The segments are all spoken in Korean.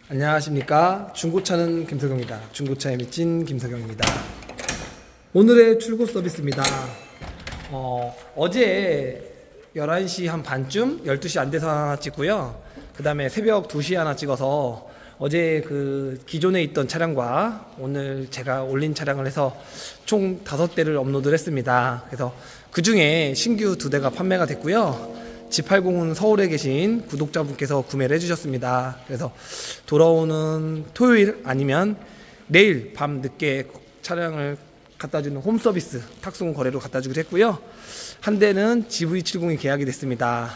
안녕하십니까. 중고차는 김석영입니다. 중고차에 미친 김석영입니다. 오늘의 출고 서비스입니다. 어제 11시 한 반쯤 12시 안 돼서 하나 찍고요. 그 다음에 새벽 2시에 하나 찍어서 어제 그 기존에 있던 차량과 오늘 제가 올린 차량을 해서 총 5대를 업로드를 했습니다. 그래서 그 중에 신규 2대가 판매가 됐고요. G80은 서울에 계신 구독자분께서 구매를 해주셨습니다. 그래서 돌아오는 토요일 아니면 내일 밤 늦게 차량을 갖다주는 홈서비스 탁송 거래로 갖다주기로 했고요. 한 대는 GV70이 계약이 됐습니다.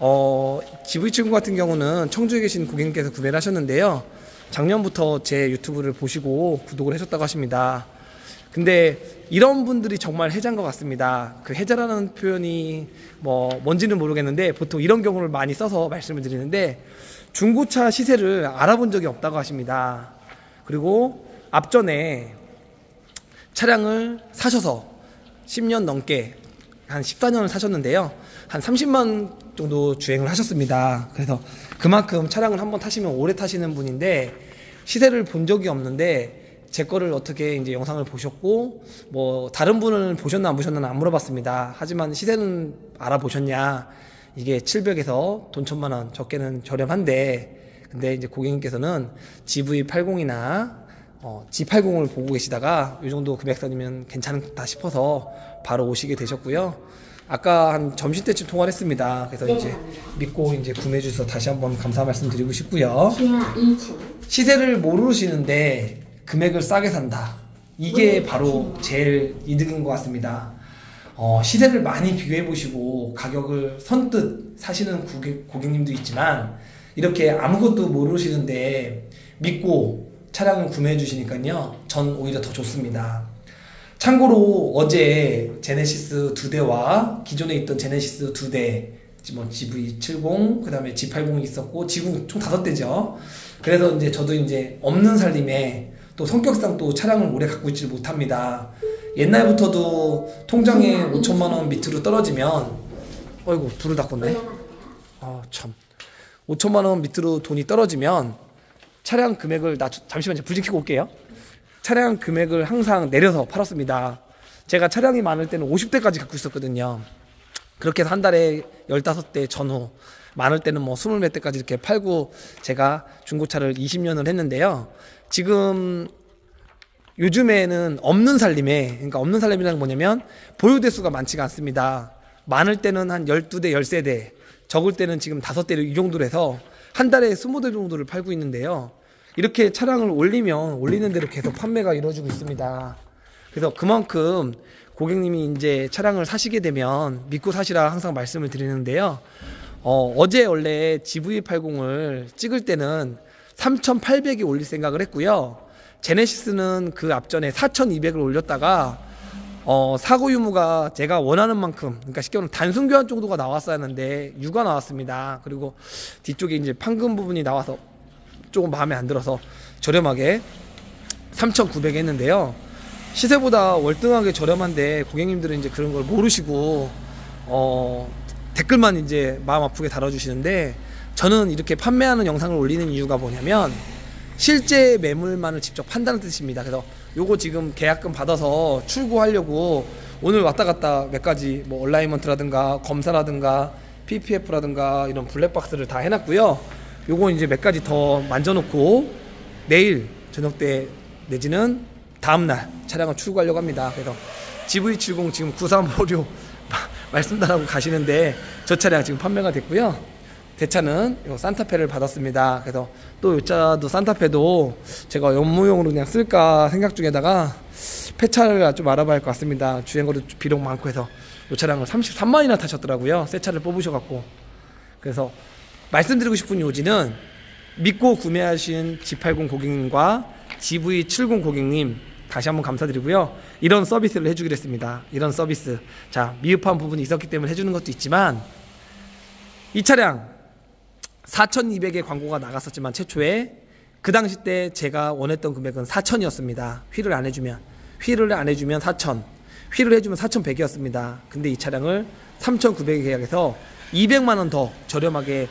GV70 같은 경우는 청주에 계신 고객님께서 구매를 하셨는데요. 작년부터 제 유튜브를 보시고 구독을 하셨다고 하십니다. 근데 이런 분들이 정말 해자인 것 같습니다. 그 해자라는 표현이 뭔지는 모르겠는데 보통 이런 경우를 많이 써서 말씀을 드리는데 중고차 시세를 알아본 적이 없다고 하십니다. 그리고 앞전에 차량을 사셔서 10년 넘게 한 14년을 사셨는데요. 한 30만 정도 주행을 하셨습니다. 그래서 그만큼 차량을 한번 타시면 오래 타시는 분인데 시세를 본 적이 없는데 제 거를 어떻게 이제 영상을 보셨고 다른 분은 보셨나 안 보셨나 안 물어봤습니다. 하지만 시세는 알아보셨냐? 이게 700에서 돈 1000만 원, 적게는 저렴한데 근데 이제 고객님께서는 GV80이나 G80을 보고 계시다가 이 정도 금액선이면 괜찮다 싶어서 바로 오시게 되셨고요. 아까 한 점심때쯤 통화를 했습니다. 그래서 이제 믿고 이제 구매해 주셔서 다시 한번 감사 말씀 드리고 싶고요. 시세를 모르시는데 금액을 싸게 산다. 이게 바로 제일 이득인 것 같습니다. 시세를 많이 비교해 보시고 가격을 선뜻 사시는 고객님도 있지만 이렇게 아무것도 모르시는데 믿고 차량을 구매해 주시니까요. 전 오히려 더 좋습니다. 참고로 어제 제네시스 2대와 기존에 있던 제네시스 2대 GV70 그 다음에 G80이 있었고 지금 총 5대죠. 그래서 이제 저도 이제 없는 살림에 또 성격상 또 차량을 오래 갖고 있지 못합니다. 옛날부터도 통장에 5천만 원 밑으로 떨어지면 어이구 불을 닦았네. 참 5천만 원 밑으로 돈이 떨어지면 차량 금액을 잠시만요. 불 좀 켜고 올게요. 차량 금액을 항상 내려서 팔았습니다. 제가 차량이 많을 때는 50대까지 갖고 있었거든요. 그렇게 해서 한 달에 15대 전후 많을 때는 20 몇 대까지 이렇게 팔고 제가 중고차를 20년을 했는데요. 지금 요즘에는 없는 살림에, 그러니까 없는 살림이라는 게 뭐냐면 보유 대수가 많지가 않습니다. 많을 때는 한 12대, 13대, 적을 때는 지금 5대 이 정도로 해서 한 달에 20대 정도를 팔고 있는데요. 이렇게 차량을 올리면 올리는 대로 계속 판매가 이루어지고 있습니다. 그래서 그만큼 고객님이 이제 차량을 사시게 되면 믿고 사시라 항상 말씀을 드리는데요. 어제 원래 GV80을 찍을 때는 3,800이 올릴 생각을 했고요. 제네시스는 그 앞전에 4,200을 올렸다가 사고 유무가 제가 원하는 만큼, 그러니까 쉽게 말하면 단순 교환 정도가 나왔어야 하는데 유가 나왔습니다. 그리고 뒤쪽에 이제 판금 부분이 나와서 조금 마음에 안 들어서 저렴하게 3,900 했는데요. 시세보다 월등하게 저렴한데 고객님들은 이제 그런 걸 모르시고 댓글만 이제 마음 아프게 달아주시는데 저는 이렇게 판매하는 영상을 올리는 이유가 뭐냐면 실제 매물만을 직접 판단하는 뜻입니다. 그래서 요거 지금 계약금 받아서 출고하려고 오늘 왔다 갔다 몇 가지 얼라이먼트라든가 검사라든가 PPF라든가 이런 블랙박스를 다 해놨고요. 요거 이제 몇 가지 더 만져놓고 내일 저녁 때 내지는 다음날 차량을 출고하려고 합니다. 그래서 GV70 지금 9356 말씀달라고 가시는데 저 차량 지금 판매가 됐고요. 대차는 요 산타페를 받았습니다. 그래서 또 이 차도 산타페도 제가 업무용으로 그냥 쓸까 생각 중에다가 폐차를 좀 알아봐야 할 것 같습니다. 주행거리 비록 많고 해서 이 차량을 33만이나 타셨더라고요. 새 차를 뽑으셔갖고. 그래서 말씀드리고 싶은 요지는 믿고 구매하신 G80 고객님과 GV70 고객님 다시 한번 감사드리고요. 이런 서비스를 해주기로 했습니다. 이런 서비스. 자, 미흡한 부분이 있었기 때문에 해주는 것도 있지만 이 차량 4,200의 광고가 나갔었지만 최초에 그 당시 때 제가 원했던 금액은 4,000이었습니다. 휠을 안 해주면 4,000, 휠을 해주면 4,100이었습니다. 근데 이 차량을 3,900에 계약해서 200만 원 더 저렴하게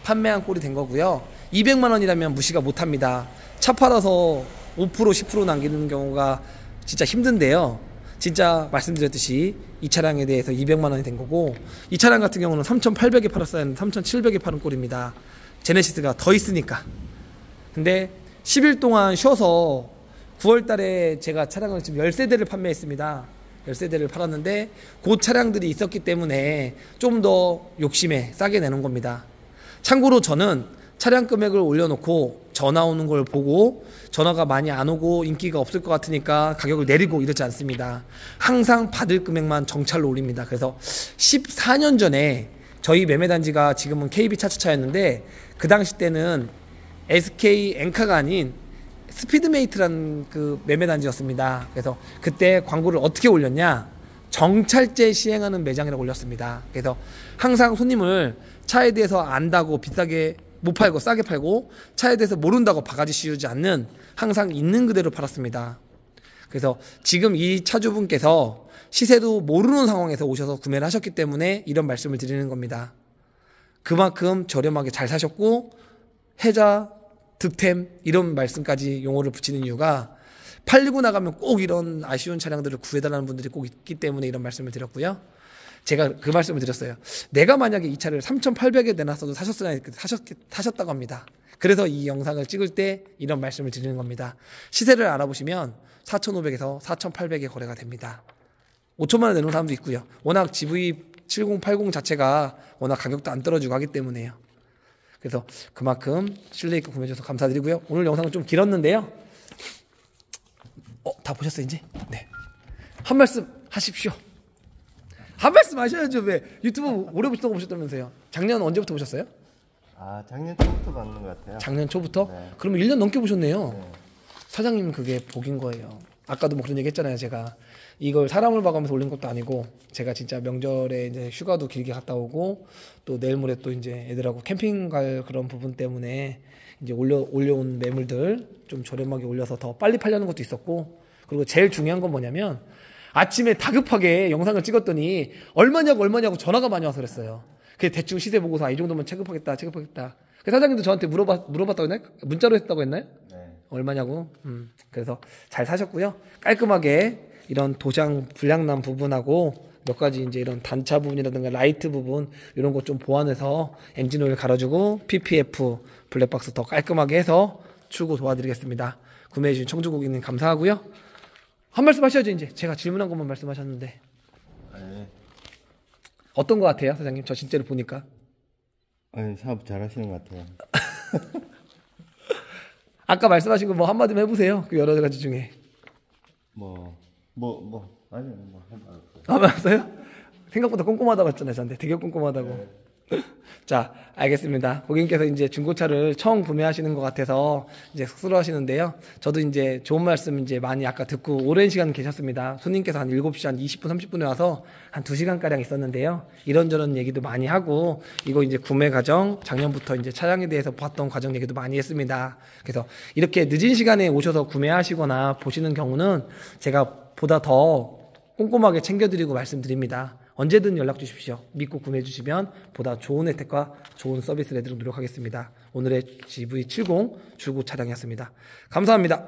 판매한 꼴이 된 거고요. 200만 원이라면 무시가 못합니다. 차 팔아서 5% 10% 남기는 경우가 진짜 힘든데요. 진짜 말씀드렸듯이 이 차량에 대해서 200만 원이 된 거고, 이 차량 같은 경우는 3,800에 팔았어야 했는데 3,700에 파는 꼴입니다. 제네시스가 더 있으니까. 근데 10일 동안 쉬어서 9월 달에 제가 차량을 지금 10세대를 판매했습니다. 10세대를 팔았는데 그 차량들이 있었기 때문에 좀 더 욕심에 싸게 내는 겁니다. 참고로 저는 차량 금액을 올려놓고 전화 오는 걸 보고 전화가 많이 안 오고 인기가 없을 것 같으니까 가격을 내리고 이러지 않습니다. 항상 받을 금액만 정찰로 올립니다. 그래서 14년 전에 저희 매매단지가 지금은 KB 차차차였는데 그 당시 때는 SK 엔카가 아닌 스피드메이트라는 그 매매단지였습니다. 그래서 그때 광고를 어떻게 올렸냐, 정찰제 시행하는 매장이라고 올렸습니다. 그래서 항상 손님을 차에 대해서 안다고 비싸게 못 팔고 싸게 팔고, 차에 대해서 모른다고 바가지 씌우지 않는, 항상 있는 그대로 팔았습니다. 그래서 지금 이 차주분께서 시세도 모르는 상황에서 오셔서 구매를 하셨기 때문에 이런 말씀을 드리는 겁니다. 그만큼 저렴하게 잘 사셨고, 해자, 득템 이런 말씀까지 용어를 붙이는 이유가 팔리고 나가면 꼭 이런 아쉬운 차량들을 구해달라는 분들이 꼭 있기 때문에 이런 말씀을 드렸고요. 제가 그 말씀을 드렸어요. 내가 만약에 이 차를 3,800에 내놨어도 사셨다고 합니다. 그래서 이 영상을 찍을 때 이런 말씀을 드리는 겁니다. 시세를 알아보시면 4,500에서 4,800에 거래가 됩니다. 5천만 원 내는 사람도 있고요. 워낙 GV7080 자체가 워낙 가격도 안 떨어지고 하기 때문에요. 그래서 그만큼 신뢰 있게 구매해 주셔서 감사드리고요. 오늘 영상은 좀 길었는데요. 다 보셨어요 이제? 네. 한 말씀 하십시오. 한 말씀 하셔야죠. 왜 유튜브 오래부터 보셨다면서요? 작년 언제부터 보셨어요? 아, 작년 초부터 봤는 것 같아요. 작년 초부터? 네. 그러면 1년 넘게 보셨네요. 네. 사장님 그게 복인 거예요. 아까도 뭐 그런 얘기 했잖아요. 제가 이걸 사람을 봐가면서 올린 것도 아니고, 제가 진짜 명절에 이제 휴가도 길게 갔다 오고 또 내일 모레 또 이제 애들하고 캠핑 갈 그런 부분 때문에 이제 올려온 매물들 좀 저렴하게 올려서 더 빨리 팔려는 것도 있었고, 그리고 제일 중요한 건 뭐냐면 아침에 다급하게 영상을 찍었더니 얼마냐고 전화가 많이 와서 그랬어요. 그래서 대충 시세 보고서 이 정도면 체급하겠다. 그 사장님도 저한테 물어봤다고 했나요? 문자로 했다고 했나요? 네. 얼마냐고. 그래서 잘 사셨고요. 깔끔하게 이런 도장 불량난 부분하고 몇 가지 이제 이런 단차 부분이라든가 라이트 부분 이런 거 좀 보완해서 엔진 오일 갈아주고 PPF 블랙박스 더 깔끔하게 해서 출고 도와드리겠습니다. 구매해주신 청주고객님 감사하고요. 한 말씀 하셔야죠. 이제 제가 질문한 것만 말씀하셨는데. 네. 어떤 것 같아요 사장님? 저 진짜로 보니까. 아니, 사업 잘하시는 것 같아요. 아까 말씀하신 거 뭐 한마디 해보세요. 그 여러 가지 중에. 아니요, 해봤어요? 생각보다 꼼꼼하다고 했잖아요. 저한테 되게 꼼꼼하다고. 자, 알겠습니다. 고객님께서 이제 중고차를 처음 구매하시는 것 같아서 이제 쑥스러워 하시는데요. 저도 이제 좋은 말씀 이제 많이 아까 듣고 오랜 시간 계셨습니다. 손님께서 한 7시 한 20분, 30분에 와서 한 2시간가량 있었는데요. 이런저런 얘기도 많이 하고, 이거 이제 구매 과정, 작년부터 이제 차량에 대해서 봤던 과정 얘기도 많이 했습니다. 그래서 이렇게 늦은 시간에 오셔서 구매하시거나 보시는 경우는 제가 보다 더 꼼꼼하게 챙겨드리고 말씀드립니다. 언제든 연락 주십시오. 믿고 구매해 주시면 보다 좋은 혜택과 좋은 서비스를 해드리도록 노력하겠습니다. 오늘의 GV70 중고 차량이었습니다. 감사합니다.